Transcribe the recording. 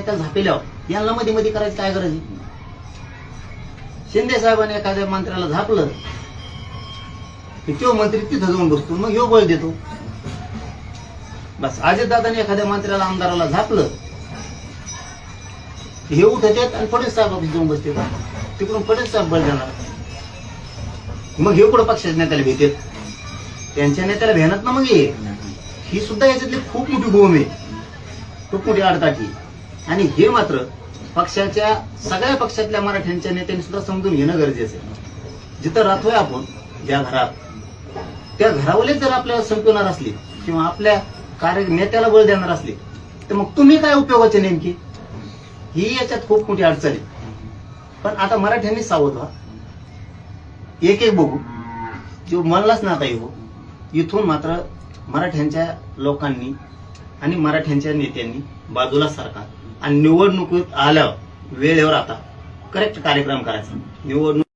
त्या झापेल्यावर यांना मध्ये मध्ये करायची काय गरज आहे? शिंदे साहेबांनी एखाद्या मंत्र्याला झापलं की तो मंत्री तिथं जाऊन बसतो, मग ह्यो बळ देतो. बस अजितदादांनी एखाद्या मंत्र्याला आमदाराला झापलं हे उठत आणि फडणवीस साहेब ऑफिस जाऊन बसते, तिकडून फडणवीस साहेब बळ देणार. मग हे कुठं पक्षाच्या नेत्याला भेटेल? त्यांच्या नेत्याला भेटत ना. मग ही सुद्धा याच्यातली खूप मोठी गोम आहे, खूप मोठी अडकाठी. आणि हे मात्र पक्षाच्या सगळ्या पक्षातल्या मराठ्यांच्या नेत्यांनी सुद्धा समजून घेणं गरजेचं आहे. जिथं राहतोय आपण ज्या घरात, त्या घरावरच जर आपल्याला संपवणार असली किंवा आपल्या नेत्याला बळ देणार असले तर मग तुम्ही काय उपयोगाचे नेमकी? ही याच्यात खूप मोठी अडचण आहे. पण आता मराठ्यांनी सावध व्हा, एक एक बघू. जो म्हणलाच ना ताई हो, इथून मात्र मराठ्यांच्या लोकांनी आणि मराठ्यांच्या नेत्यांनी बाजूला सरकार आणि निवडणुकीत आल्यावर वेळेवर आता करेक्ट कार्यक्रम करायचा. निवडणूक